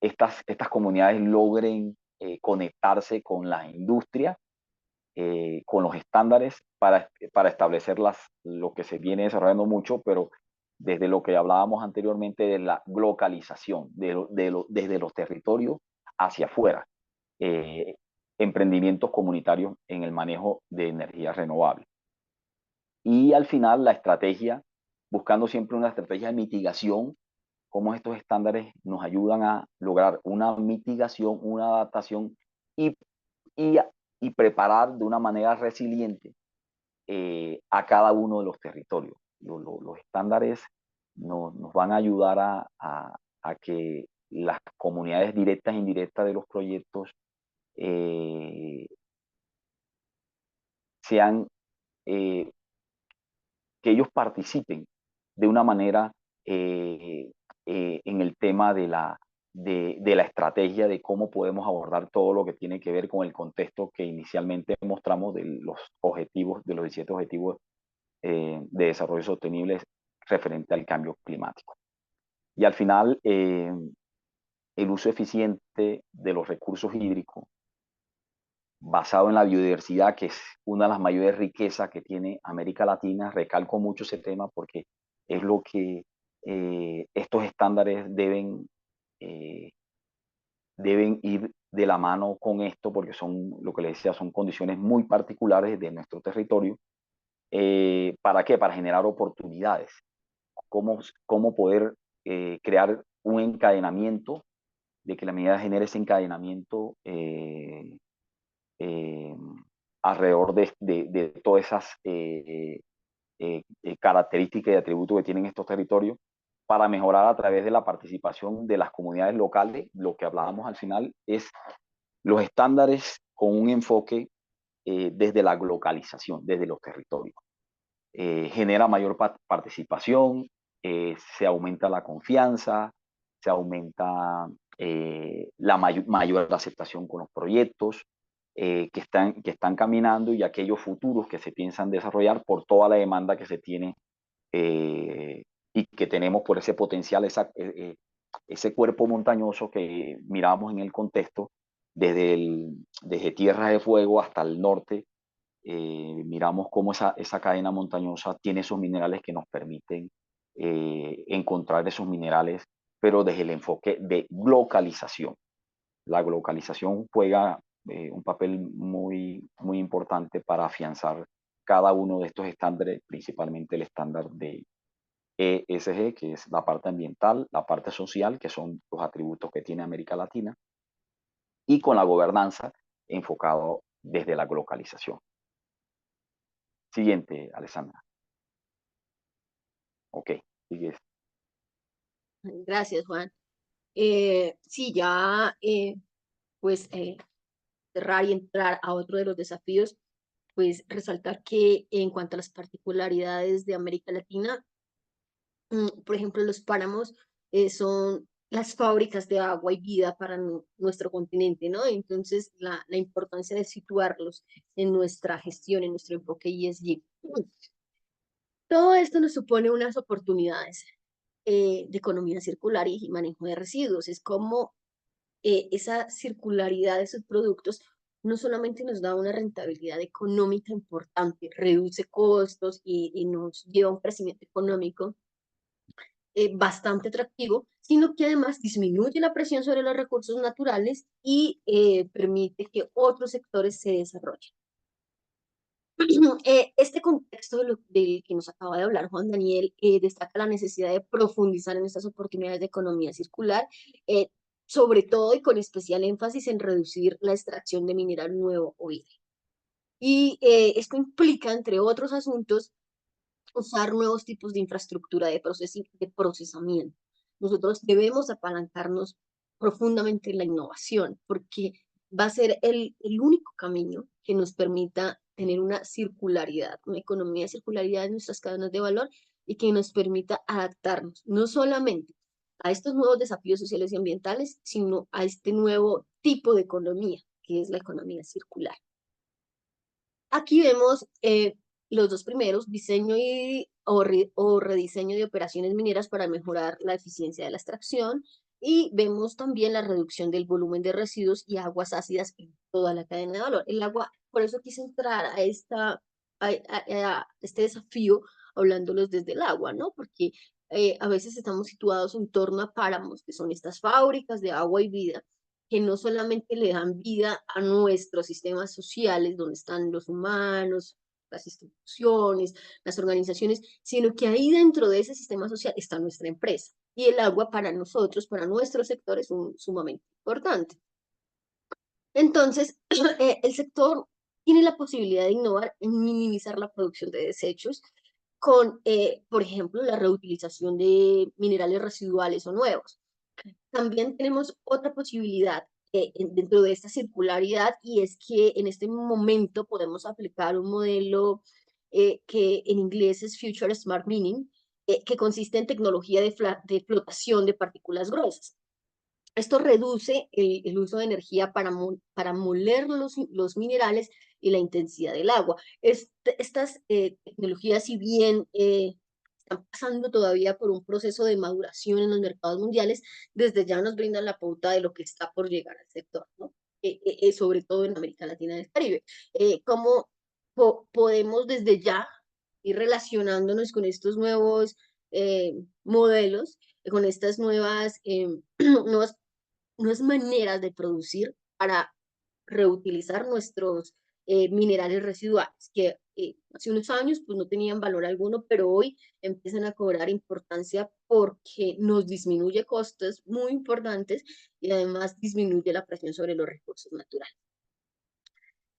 estas comunidades logren conectarse con la industria, con los estándares para establecer lo que se viene desarrollando mucho, pero desde lo que hablábamos anteriormente de la localización, desde los territorios hacia afuera, emprendimientos comunitarios en el manejo de energías renovables. Y al final la estrategia, buscando siempre una estrategia de mitigación, cómo estos estándares nos ayudan a lograr una mitigación, una adaptación y, y preparar de una manera resiliente a cada uno de los territorios. Los estándares nos van a ayudar a que las comunidades directas e indirectas de los proyectos sean, que ellos participen de una manera en el tema de la estrategia de cómo podemos abordar todo lo que tiene que ver con el contexto que inicialmente mostramos de los objetivos, de los 17 objetivos de desarrollo sostenible referente al cambio climático. Y al final, el uso eficiente de los recursos hídricos basado en la biodiversidad, que es una de las mayores riquezas que tiene América Latina. Recalco mucho ese tema porque es lo que estos estándares deben ir de la mano con esto, porque son, lo que les decía, son condiciones muy particulares de nuestro territorio. ¿Para qué? Para generar oportunidades. Cómo poder crear un encadenamiento, de que la medida genere ese encadenamiento alrededor de todas esas características y atributos que tienen estos territorios, para mejorar a través de la participación de las comunidades locales. Lo que hablábamos al final es los estándares con un enfoque desde la localización, desde los territorios. Genera mayor participación, se aumenta la confianza, se aumenta la mayor aceptación con los proyectos, que están caminando y aquellos futuros que se piensan desarrollar por toda la demanda que se tiene y que tenemos por ese potencial, ese cuerpo montañoso que miramos en el contexto, desde Tierra de Fuego hasta el norte. Miramos cómo esa cadena montañosa tiene esos minerales que nos permiten encontrar esos minerales, pero desde el enfoque de localización. La localización juega un papel muy, muy importante para afianzar cada uno de estos estándares, principalmente el estándar de ESG, que es la parte ambiental, la parte social, que son los atributos que tiene América Latina, y con la gobernanza enfocado desde la localización. Siguiente, Alessandra. Ok, sigues. Gracias, Juan. Sí, ya pues cerrar y entrar a otro de los desafíos, pues resaltar que en cuanto a las particularidades de América Latina, por ejemplo, los páramos son las fábricas de agua y vida para nuestro continente, ¿no? Entonces, la importancia de situarlos en nuestra gestión, en nuestro enfoque ESG. Todo esto nos supone unas oportunidades de economía circular y manejo de residuos. Es como esa circularidad de sus productos no solamente nos da una rentabilidad económica importante, reduce costos y nos lleva a un crecimiento económico bastante atractivo, sino que además disminuye la presión sobre los recursos naturales y permite que otros sectores se desarrollen. Este contexto del que nos acaba de hablar Juan Daniel destaca la necesidad de profundizar en estas oportunidades de economía circular, sobre todo y con especial énfasis en reducir la extracción de mineral nuevo o hidro. Y esto implica, entre otros asuntos, usar nuevos tipos de infraestructura de procesamiento. Nosotros debemos apalancarnos profundamente en la innovación, porque va a ser el único camino que nos permita tener una circularidad, una economía de circularidad en nuestras cadenas de valor y que nos permita adaptarnos, no solamente a estos nuevos desafíos sociales y ambientales, sino a este nuevo tipo de economía, que es la economía circular. Aquí vemos los dos primeros, diseño o rediseño de operaciones mineras para mejorar la eficiencia de la extracción, y vemos también la reducción del volumen de residuos y aguas ácidas en toda la cadena de valor. El agua, por eso quise entrar a este desafío hablándolos desde el agua, ¿no? Porque a veces estamos situados en torno a páramos, que son estas fábricas de agua y vida, que no solamente le dan vida a nuestros sistemas sociales, donde están los humanos, las instituciones, las organizaciones, sino que ahí dentro de ese sistema social está nuestra empresa. Y el agua para nosotros, para nuestro sector, es sumamente importante. Entonces, el sector tiene la posibilidad de innovar en minimizar la producción de desechos con, por ejemplo, la reutilización de minerales residuales o nuevos. También tenemos otra posibilidad dentro de esta circularidad, y es que en este momento podemos aplicar un modelo que en inglés es Future Smart Mining, que consiste en tecnología de flotación de partículas gruesas. Esto reduce el uso de energía para moler los minerales y la intensidad del agua. Estas tecnologías, si bien están pasando todavía por un proceso de maduración en los mercados mundiales, desde ya nos brindan la pauta de lo que está por llegar al sector, ¿no? Sobre todo en América Latina y el Caribe. ¿Cómo podemos desde ya ir relacionándonos con estos nuevos modelos, con estas nuevas maneras de producir para reutilizar nuestros minerales residuales, que hace unos años pues no tenían valor alguno, pero hoy empiezan a cobrar importancia porque nos disminuye costos muy importantes y además disminuye la presión sobre los recursos naturales.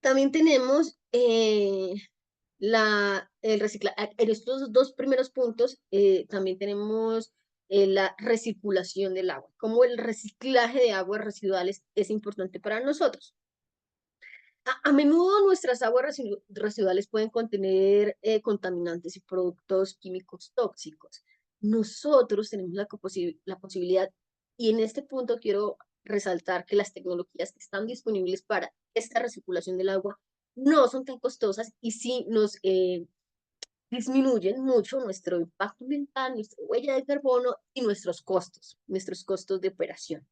También tenemos el reciclaje. En estos dos primeros puntos también tenemos la recirculación del agua, como el reciclaje de aguas residuales es importante para nosotros. A menudo nuestras aguas residuales pueden contener contaminantes y productos químicos tóxicos. Nosotros tenemos la posibilidad, y en este punto quiero resaltar que las tecnologías que están disponibles para esta recirculación del agua no son tan costosas y sí nos disminuyen mucho nuestro impacto ambiental, nuestra huella de carbono y nuestros costos de operación.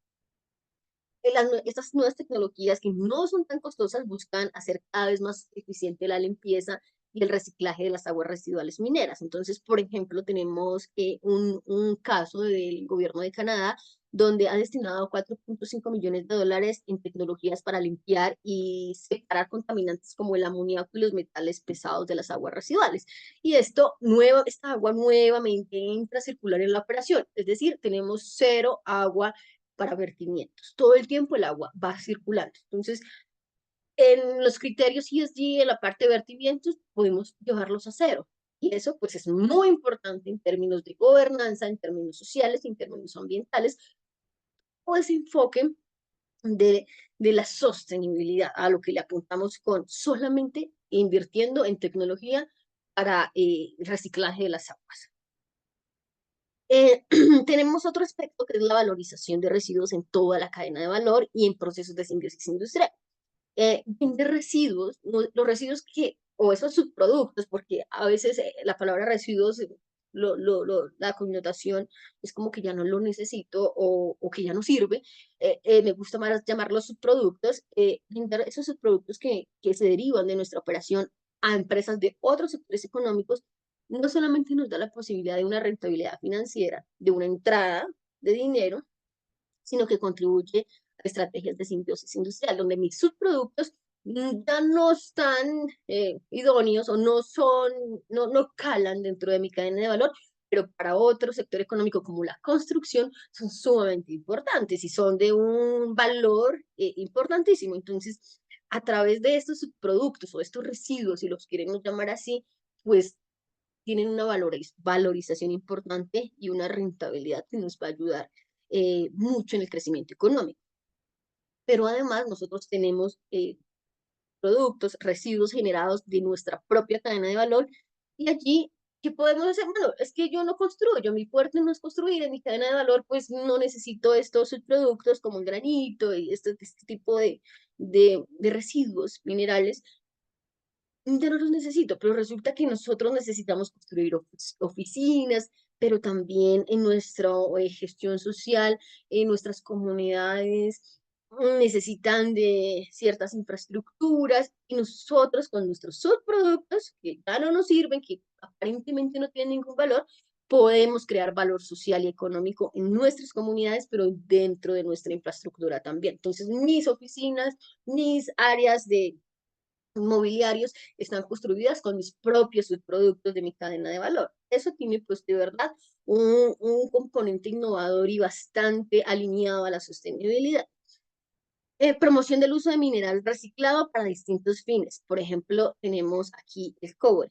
Estas nuevas tecnologías que no son tan costosas buscan hacer cada vez más eficiente la limpieza y el reciclaje de las aguas residuales mineras. Entonces, por ejemplo, tenemos un caso del gobierno de Canadá donde ha destinado 4.5 millones de dólares en tecnologías para limpiar y separar contaminantes como el amoníaco y los metales pesados de las aguas residuales. Y esta agua nuevamente entra a circular en la operación, es decir, tenemos cero agua para vertimientos. Todo el tiempo el agua va circulando. Entonces, en los criterios ESG, en la parte de vertimientos, podemos llevarlos a cero. Y eso, pues, es muy importante en términos de gobernanza, en términos sociales, en términos ambientales, o ese enfoque de la sostenibilidad, a lo que le apuntamos con solamente invirtiendo en tecnología para reciclaje de las aguas. Tenemos otro aspecto que es la valorización de residuos en toda la cadena de valor y en procesos de simbiosis industrial. Vender residuos, los residuos o esos subproductos, porque a veces la palabra residuos, la connotación es como que ya no lo necesito o que ya no sirve. Me gusta más llamarlos subproductos, vender esos subproductos que se derivan de nuestra operación a empresas de otros sectores económicos, no solamente nos da la posibilidad de una rentabilidad financiera, de una entrada de dinero, sino que contribuye a estrategias de simbiosis industrial, donde mis subproductos ya no están idóneos o no calan dentro de mi cadena de valor, pero para otro sector económico como la construcción son sumamente importantes y son de un valor importantísimo. Entonces, a través de estos subproductos o estos residuos, si los queremos llamar así, pues tienen una valorización importante y una rentabilidad que nos va a ayudar mucho en el crecimiento económico. Pero además nosotros tenemos productos, residuos generados de nuestra propia cadena de valor y allí, ¿qué podemos hacer? Bueno, es que yo no construyo, mi fuerte no es construir, en mi cadena de valor pues no necesito estos subproductos como el granito y este tipo de residuos minerales, ya no los necesito, pero resulta que nosotros necesitamos construir oficinas, pero también en nuestra gestión social, en nuestras comunidades necesitan de ciertas infraestructuras y nosotros con nuestros subproductos que ya no nos sirven, que aparentemente no tienen ningún valor, podemos crear valor social y económico en nuestras comunidades, pero dentro de nuestra infraestructura también. Entonces, mis oficinas, mis áreas de inmobiliarios están construidas con mis propios subproductos de mi cadena de valor. Eso tiene, pues, de verdad, un componente innovador y bastante alineado a la sostenibilidad. Promoción del uso de mineral reciclado para distintos fines. Por ejemplo, tenemos aquí el cobre.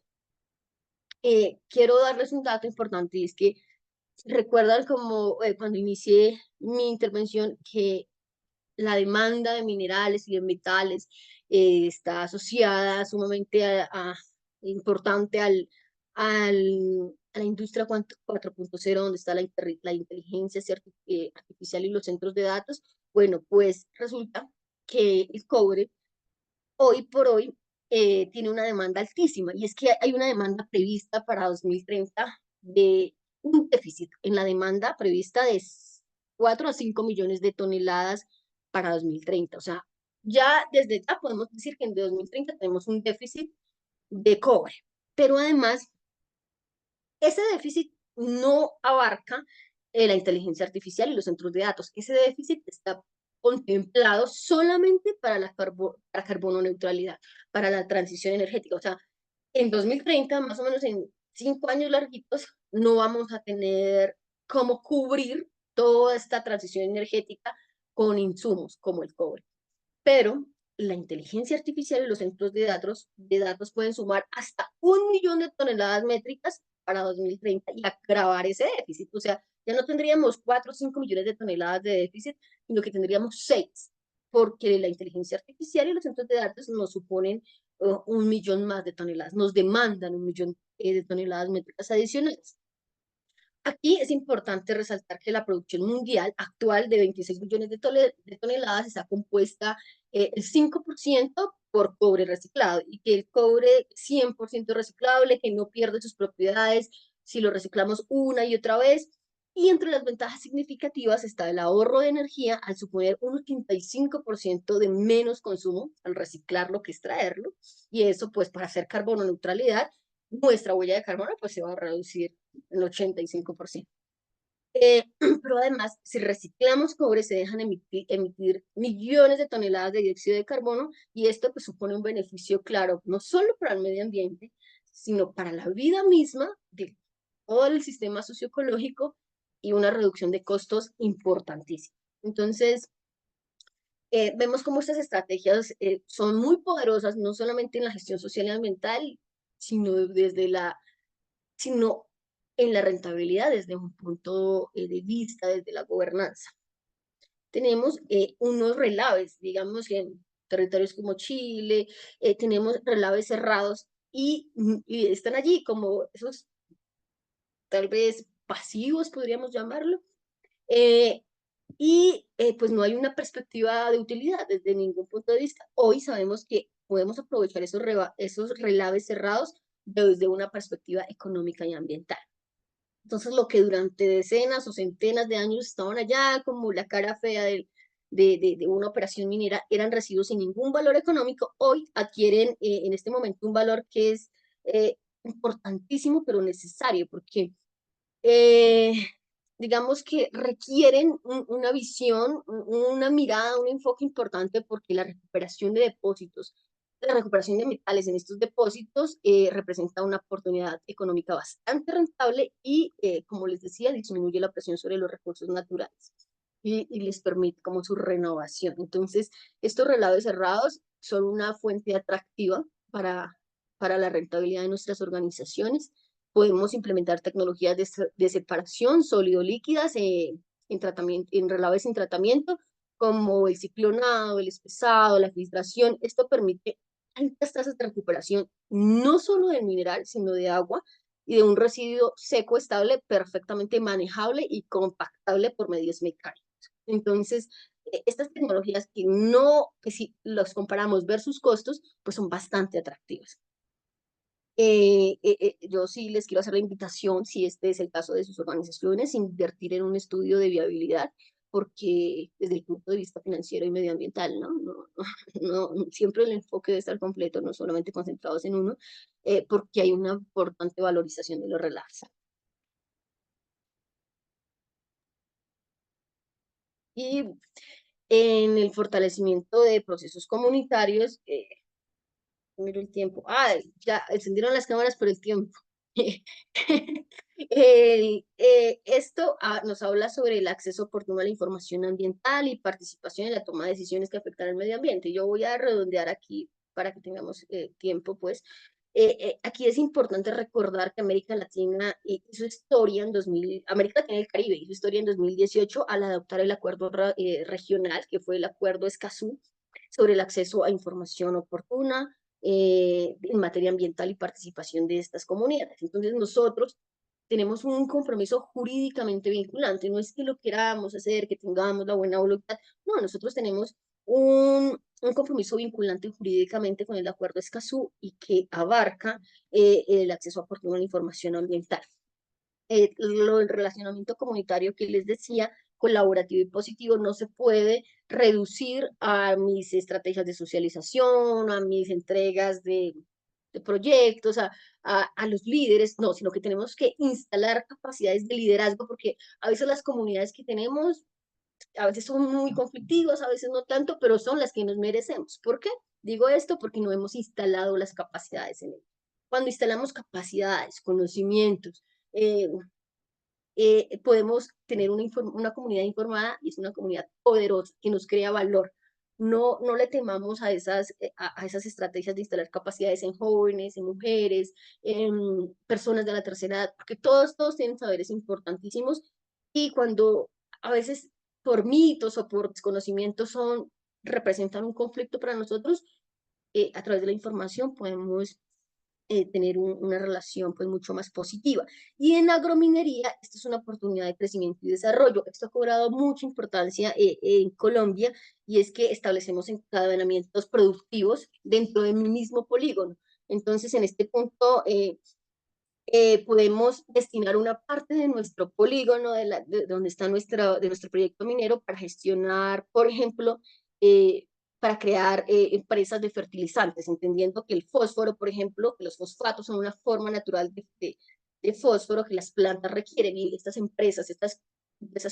Quiero darles un dato importante y es que recuerdan como cuando inicié mi intervención que la demanda de minerales y de metales está asociada sumamente importante a la industria 4.0, donde está la inteligencia artificial y los centros de datos. Bueno, pues resulta que el cobre hoy por hoy tiene una demanda altísima y es que hay una demanda prevista para 2030 de un déficit en la demanda prevista de 4 a 5 millones de toneladas para 2030. O sea, ya desde ya podemos decir que en 2030 tenemos un déficit de cobre, pero además ese déficit no abarca la inteligencia artificial y los centros de datos. Ese déficit está contemplado solamente para la carbono neutralidad, para la transición energética. O sea, en 2030, más o menos en 5 años larguitos, no vamos a tener cómo cubrir toda esta transición energética con insumos como el cobre. Pero la inteligencia artificial y los centros de datos pueden sumar hasta 1 millón de toneladas métricas para 2030 y agravar ese déficit. O sea, ya no tendríamos 4 o 5 millones de toneladas de déficit, sino que tendríamos 6, porque la inteligencia artificial y los centros de datos nos suponen 1 millón más de toneladas, nos demandan 1 millón de toneladas métricas adicionales. Aquí es importante resaltar que la producción mundial actual de 26 billones de toneladas está compuesta el 5% por cobre reciclado, y que el cobre 100% reciclable, que no pierde sus propiedades si lo reciclamos una y otra vez. Y entre las ventajas significativas está el ahorro de energía al suponer un 85% de menos consumo al reciclarlo que extraerlo, y eso pues para hacer carbono neutralidad, nuestra huella de carbono pues se va a reducir el 85%. Pero además, si reciclamos cobre, se dejan emitir millones de toneladas de dióxido de carbono, y esto pues supone un beneficio claro, no solo para el medio ambiente, sino para la vida misma de todo el sistema socioecológico, y una reducción de costos importantísima. Entonces, vemos cómo estas estrategias son muy poderosas, no solamente en la gestión social y ambiental, sino en la rentabilidad desde un punto de vista, desde la gobernanza. Tenemos unos relaves, digamos, en territorios como Chile, tenemos relaves cerrados, y están allí como esos, tal vez, pasivos, podríamos llamarlo, pues no hay una perspectiva de utilidad desde ningún punto de vista. Hoy sabemos que podemos aprovechar esos relaves cerrados desde una perspectiva económica y ambiental. Entonces, lo que durante decenas o centenas de años estaban allá como la cara fea de una operación minera, eran residuos sin ningún valor económico, hoy adquieren en este momento un valor que es importantísimo, pero necesario, porque eh, digamos que requieren una visión, una mirada, un enfoque importante, porque la recuperación de depósitos, la recuperación de metales en estos depósitos representa una oportunidad económica bastante rentable, y, como les decía, disminuye la presión sobre los recursos naturales y les permite como su renovación. Entonces, estos relaves cerrados son una fuente atractiva para la rentabilidad de nuestras organizaciones. Podemos implementar tecnologías de separación sólido-líquidas en relaves sin tratamiento, como el ciclonado, el espesado, la filtración. Esto permite altas tasas de recuperación, no solo del mineral, sino de agua y de un residuo seco estable, perfectamente manejable y compactable por medios mecánicos. Entonces, estas tecnologías que si los comparamos versus costos, pues son bastante atractivas. Yo sí les quiero hacer la invitación, si este es el caso de sus organizaciones, invertir en un estudio de viabilidad, porque desde el punto de vista financiero y medioambiental, siempre el enfoque debe estar completo, no solamente concentrados en uno, porque hay una importante valorización de los relaves. Y en el fortalecimiento de procesos comunitarios, miro el tiempo. Ya encendieron las cámaras por el tiempo. Esto nos habla sobre el acceso oportuno a la información ambiental y participación en la toma de decisiones que afectan al medio ambiente. Yo voy a redondear aquí para que tengamos tiempo, pues. Aquí es importante recordar que América Latina hizo historia en América Latina y el Caribe hizo historia en 2018 al adoptar el acuerdo regional, que fue el Acuerdo Escazú, sobre el acceso a información oportuna en materia ambiental y participación de estas comunidades. Entonces, nosotros tenemos un compromiso jurídicamente vinculante. No es que lo queramos hacer, que tengamos la buena voluntad. No, nosotros tenemos un compromiso vinculante jurídicamente con el Acuerdo Escazú, y que abarca el acceso oportuno a la información ambiental. El relacionamiento comunitario que les decía, colaborativo y positivo, no se puede reducir a mis estrategias de socialización, a mis entregas de proyectos, a los líderes, no, sino que tenemos que instalar capacidades de liderazgo, porque a veces las comunidades que tenemos, a veces son muy conflictivas, a veces no tanto, pero son las que nos merecemos. ¿Por qué? Digo esto porque no hemos instalado las capacidades en ello. Cuando instalamos capacidades, conocimientos, podemos tener una comunidad informada, y es una comunidad poderosa que nos crea valor. No le temamos a esas estrategias de instalar capacidades en jóvenes, en mujeres, en personas de la tercera edad, porque todos tienen saberes importantísimos, y cuando a veces por mitos o por desconocimiento representan un conflicto para nosotros, a través de la información podemos tener una relación pues mucho más positiva. Y en agrominería, esto es una oportunidad de crecimiento y desarrollo. Esto ha cobrado mucha importancia en Colombia, y es que establecemos encadenamientos productivos dentro de mi mismo polígono. Entonces, en este punto, podemos destinar una parte de nuestro polígono, de donde está de nuestro proyecto minero, para gestionar, por ejemplo, para crear empresas de fertilizantes, entendiendo que el fósforo, por ejemplo, que los fosfatos son una forma natural de fósforo que las plantas requieren, y estas empresas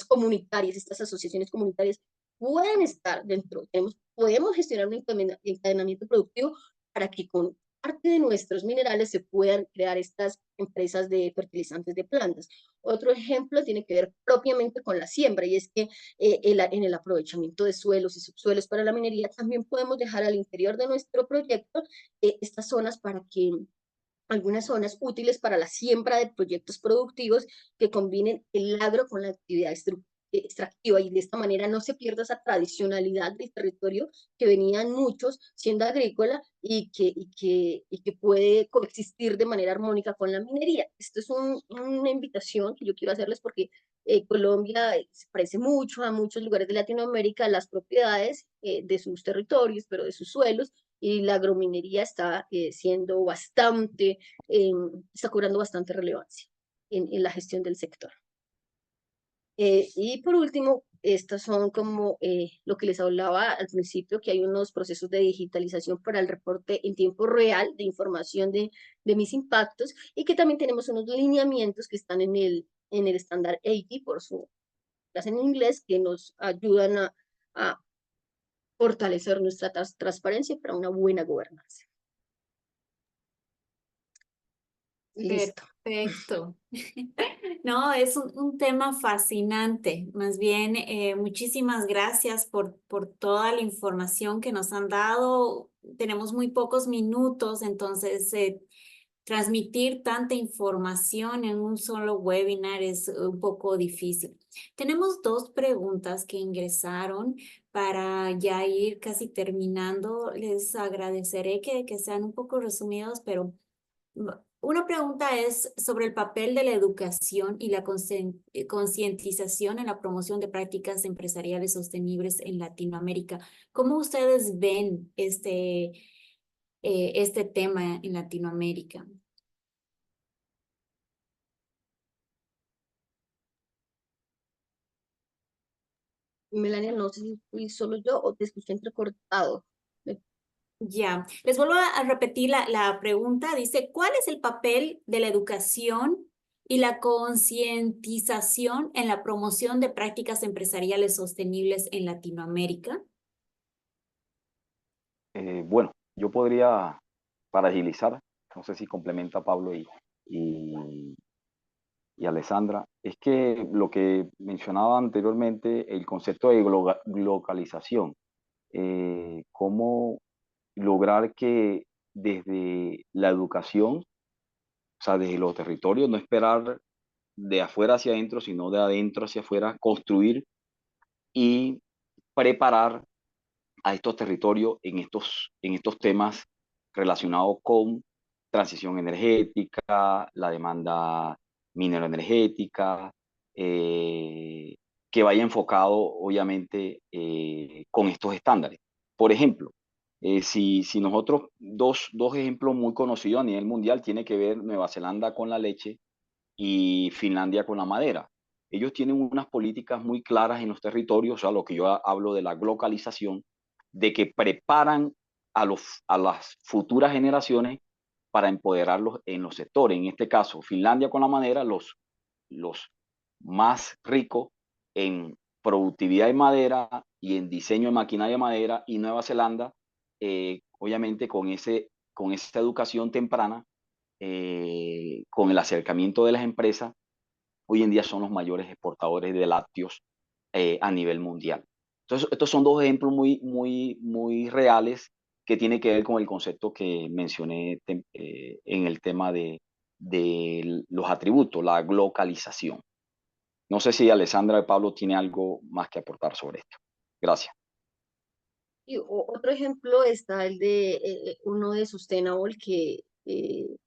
comunitarias, estas asociaciones comunitarias pueden estar dentro, podemos gestionar un encadenamiento productivo para que con parte de nuestros minerales se puedan crear estas empresas de fertilizantes de plantas. Otro ejemplo tiene que ver propiamente con la siembra, y es que en el aprovechamiento de suelos y subsuelos para la minería también podemos dejar al interior de nuestro proyecto estas zonas, para que algunas zonas útiles para la siembra de proyectos productivos que combinen el agro con la actividad extractiva, y de esta manera no se pierda esa tradicionalidad del territorio que venían muchos siendo agrícola, y que puede coexistir de manera armónica con la minería. Esto es una invitación que yo quiero hacerles, porque Colombia se parece mucho a muchos lugares de Latinoamérica, las propiedades de sus territorios, pero de sus suelos, y la agrominería está siendo bastante, está cobrando bastante relevancia en la gestión del sector. Y por último, estas son como lo que les hablaba al principio, que hay unos procesos de digitalización para el reporte en tiempo real de información de mis impactos, y que también tenemos unos lineamientos que están en el estándar 80, por su clase en inglés, que nos ayudan a fortalecer nuestra transparencia para una buena gobernanza. Listo. Perfecto. No, es un tema fascinante. Más bien, muchísimas gracias por toda la información que nos han dado. Tenemos muy pocos minutos, entonces transmitir tanta información en un solo webinar es un poco difícil. Tenemos dos preguntas que ingresaron para ya ir casi terminando. Les agradeceré que sean un poco resumidos, pero una pregunta es sobre el papel de la educación y la concientización en la promoción de prácticas empresariales sostenibles en Latinoamérica. ¿Cómo ustedes ven este tema en Latinoamérica? Melania, no sé si fui solo yo o te escuché entrecortado. Ya, les vuelvo a repetir la pregunta. Dice, ¿cuál es el papel de la educación y la concientización en la promoción de prácticas empresariales sostenibles en Latinoamérica? Bueno, yo podría, para agilizar, no sé si complementa Pablo y, y Alessandra, es que lo que mencionaba anteriormente, el concepto de globalización, cómo lograr que desde la educación, o sea, desde los territorios, no esperar de afuera hacia adentro, sino de adentro hacia afuera, construir y preparar a estos territorios en estos temas relacionados con transición energética, la demanda mineroenergética, que vaya enfocado obviamente con estos estándares. Por ejemplo, si nosotros, dos ejemplos muy conocidos a nivel mundial, tiene que ver Nueva Zelanda con la leche y Finlandia con la madera. Ellos tienen unas políticas muy claras en los territorios, o sea, lo que yo hablo de la globalización, de que preparan a las futuras generaciones para empoderarlos en los sectores. En este caso, Finlandia con la madera, los más ricos en productividad de madera y en diseño de maquinaria de madera, y Nueva Zelanda, obviamente con esa educación temprana, con el acercamiento de las empresas, hoy en día son los mayores exportadores de lácteos a nivel mundial. Entonces, estos son dos ejemplos muy reales que tienen que ver con el concepto que mencioné en el tema de los atributos, la globalización. No sé si Alessandra y Pablo tiene algo más que aportar sobre esto. Gracias. Y otro ejemplo está el de uno de Sustainable, que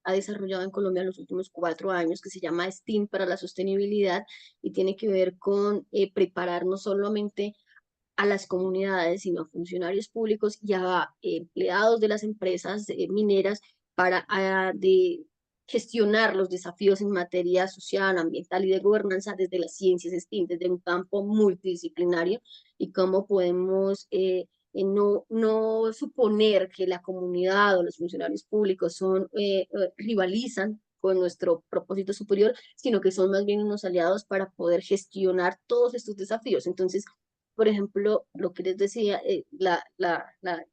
ha desarrollado en Colombia en los últimos 4 años, que se llama STEAM para la sostenibilidad, y tiene que ver con preparar no solamente a las comunidades, sino a funcionarios públicos y a empleados de las empresas mineras para gestionar los desafíos en materia social, ambiental y de gobernanza desde las ciencias STEAM, desde un campo multidisciplinario, y cómo podemos no suponer que la comunidad o los funcionarios públicos rivalizan con nuestro propósito superior, sino que son más bien unos aliados para poder gestionar todos estos desafíos. Entonces, por ejemplo, lo que les decía, la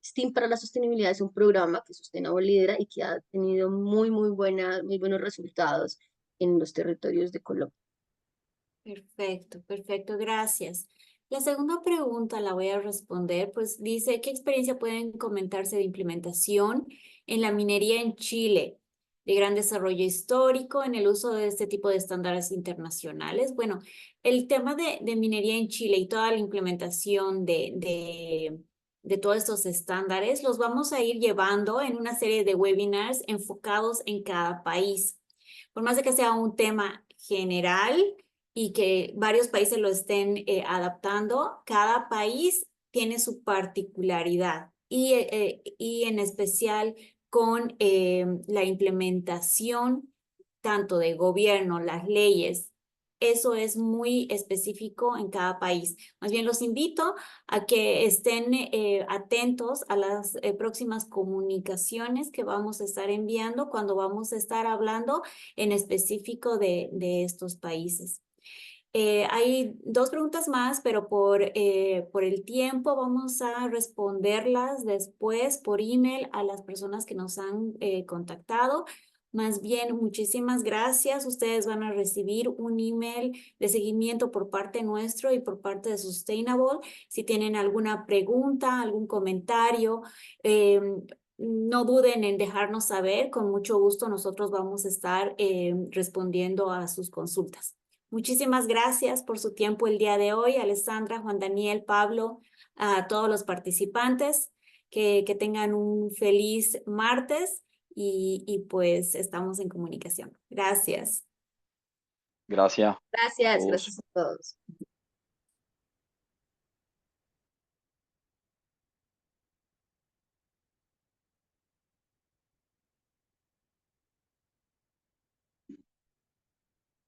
STEAM para la sostenibilidad es un programa que Sustainable lidera y que ha tenido muy buenos resultados en los territorios de Colombia. Perfecto, perfecto, gracias. La segunda pregunta la voy a responder, pues dice, ¿qué experiencia pueden comentarse de implementación en la minería en Chile? De gran desarrollo histórico en el uso de este tipo de estándares internacionales. Bueno, el tema de minería en Chile y toda la implementación de todos estos estándares los vamos a ir llevando en una serie de webinars enfocados en cada país. Por más de que sea un tema general y que varios países lo estén adaptando, cada país tiene su particularidad y en especial con la implementación tanto de gobierno, las leyes. Eso es muy específico en cada país. Más bien los invito a que estén atentos a las próximas comunicaciones que vamos a estar enviando cuando vamos a estar hablando en específico de estos países. Hay dos preguntas más, pero por el tiempo vamos a responderlas después por email a las personas que nos han contactado. Más bien, muchísimas gracias. Ustedes van a recibir un email de seguimiento por parte nuestro y por parte de Sustainable. Si tienen alguna pregunta, algún comentario, no duden en dejarnos saber. Con mucho gusto nosotros vamos a estar respondiendo a sus consultas. Muchísimas gracias por su tiempo el día de hoy, Alessandra, Juan Daniel, Pablo, a todos los participantes. Que tengan un feliz martes y pues estamos en comunicación. Gracias. Gracias. Gracias, Todos. gracias a todos.